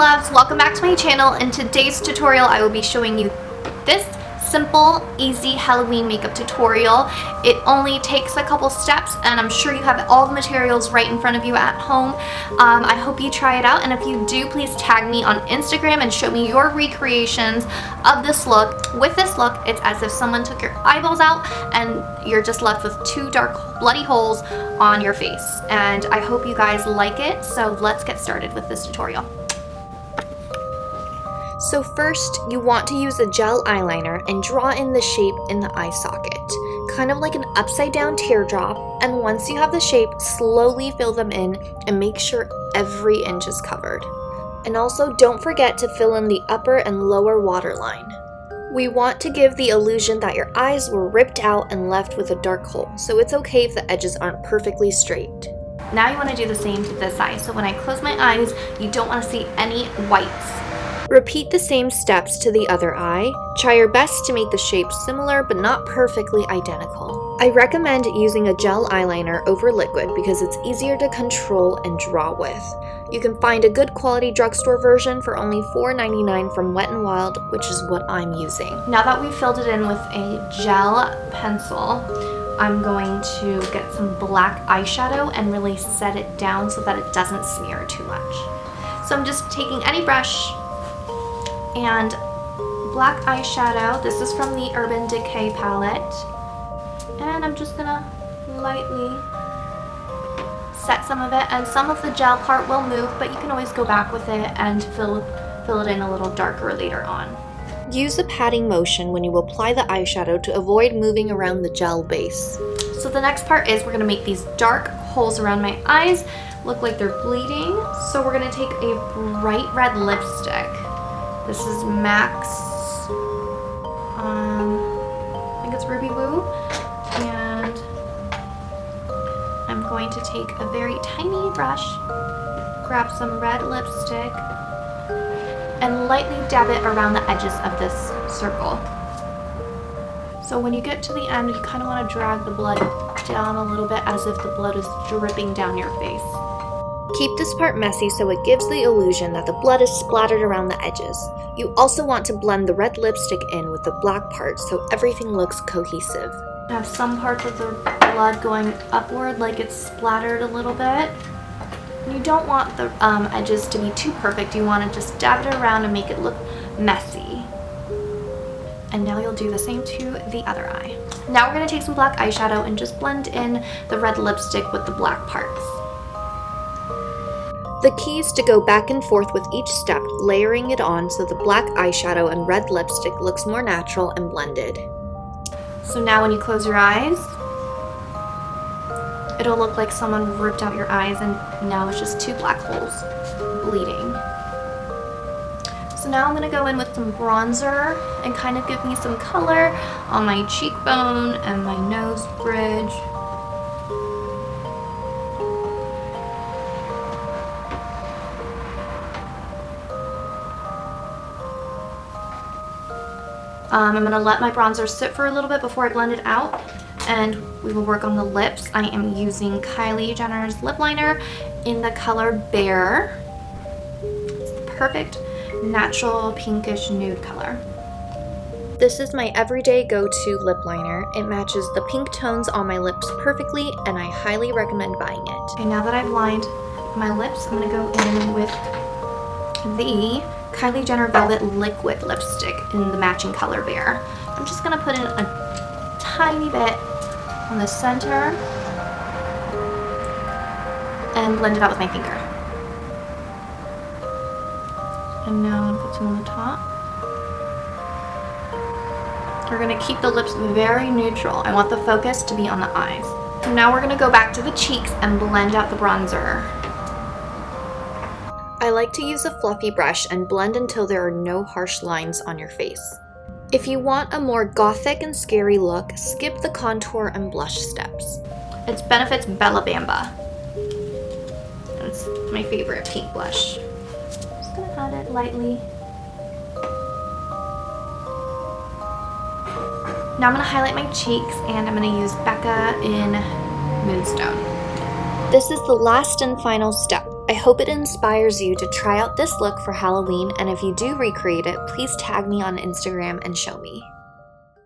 loves, welcome back to my channel. In today's tutorial I will be showing you this simple, easy Halloween makeup tutorial. It only takes a couple steps and I'm sure you have all the materials right in front of you at home. I hope you try it out, and if you do, please tag me on Instagram and show me your recreations of this look. With this look, it's as if someone took your eyeballs out and you're just left with two dark bloody holes on your face. And I hope you guys like it, so let's get started with this tutorial. So first, you want to use a gel eyeliner and draw in the shape in the eye socket, kind of like an upside down teardrop, and once you have the shape, slowly fill them in and make sure every inch is covered. And also don't forget to fill in the upper and lower waterline. We want to give the illusion that your eyes were ripped out and left with a dark hole, so it's okay if the edges aren't perfectly straight. Now you want to do the same to this eye, so when I close my eyes, you don't want to see any whites. Repeat the same steps to the other eye. Try your best to make the shape similar but not perfectly identical. I recommend using a gel eyeliner over liquid because it's easier to control and draw with. You can find a good quality drugstore version for only $4.99 from Wet n Wild, which is what I'm using. Now that we've filled it in with a gel pencil, I'm going to get some black eyeshadow and really set it down so that it doesn't smear too much. So I'm just taking any brush and black eyeshadow. This is from the Urban Decay palette, and I'm just gonna lightly set some of it, and some of the gel part will move, but you can always go back with it and fill it in a little darker later on. Use a patting motion when you apply the eyeshadow to avoid moving around the gel base. So the next part is we're gonna make these dark holes around my eyes look like they're bleeding. So we're gonna take a bright red lipstick. This is MAC's, I think it's Ruby Woo, and I'm going to take a very tiny brush, grab some red lipstick, and lightly dab it around the edges of this circle. So when you get to the end, you kind of want to drag the blood down a little bit as if the blood is dripping down your face. Keep this part messy so it gives the illusion that the blood is splattered around the edges. You also want to blend the red lipstick in with the black part so everything looks cohesive. I have some parts of the blood going upward, like it's splattered a little bit. You don't want the edges to be too perfect. You want to just dab it around and make it look messy. And now you'll do the same to the other eye. Now we're going to take some black eyeshadow and just blend in the red lipstick with the black parts. The key is to go back and forth with each step, layering it on so the black eyeshadow and red lipstick looks more natural and blended. So now when you close your eyes, it'll look like someone ripped out your eyes and now it's just two black holes bleeding. So now I'm going to go in with some bronzer and kind of give me some color on my cheekbone and my nose bridge. I'm going to let my bronzer sit for a little bit before I blend it out, and we will work on the lips. I am using Kylie Jenner's lip liner in the color Bear. It's the perfect natural pinkish nude color. This is my everyday go-to lip liner. It matches the pink tones on my lips perfectly, and I highly recommend buying it. Okay, now that I've lined my lips, I'm going to go in with the Kylie Jenner Velvet Liquid Lipstick in the matching color Bear. I'm just going to put in a tiny bit on the center and blend it out with my finger. And now I'm going to put some on the top. We're going to keep the lips very neutral. I want the focus to be on the eyes. So now we're going to go back to the cheeks and blend out the bronzer. I like to use a fluffy brush and blend until there are no harsh lines on your face. If you want a more gothic and scary look, skip the contour and blush steps. It's Benefit's Bella Bamba. It's my favorite pink blush. Just gonna add it lightly. Now I'm gonna highlight my cheeks and I'm gonna use Becca in Moonstone. This is the last and final step. I hope it inspires you to try out this look for Halloween, and if you do recreate it, please tag me on Instagram and show me.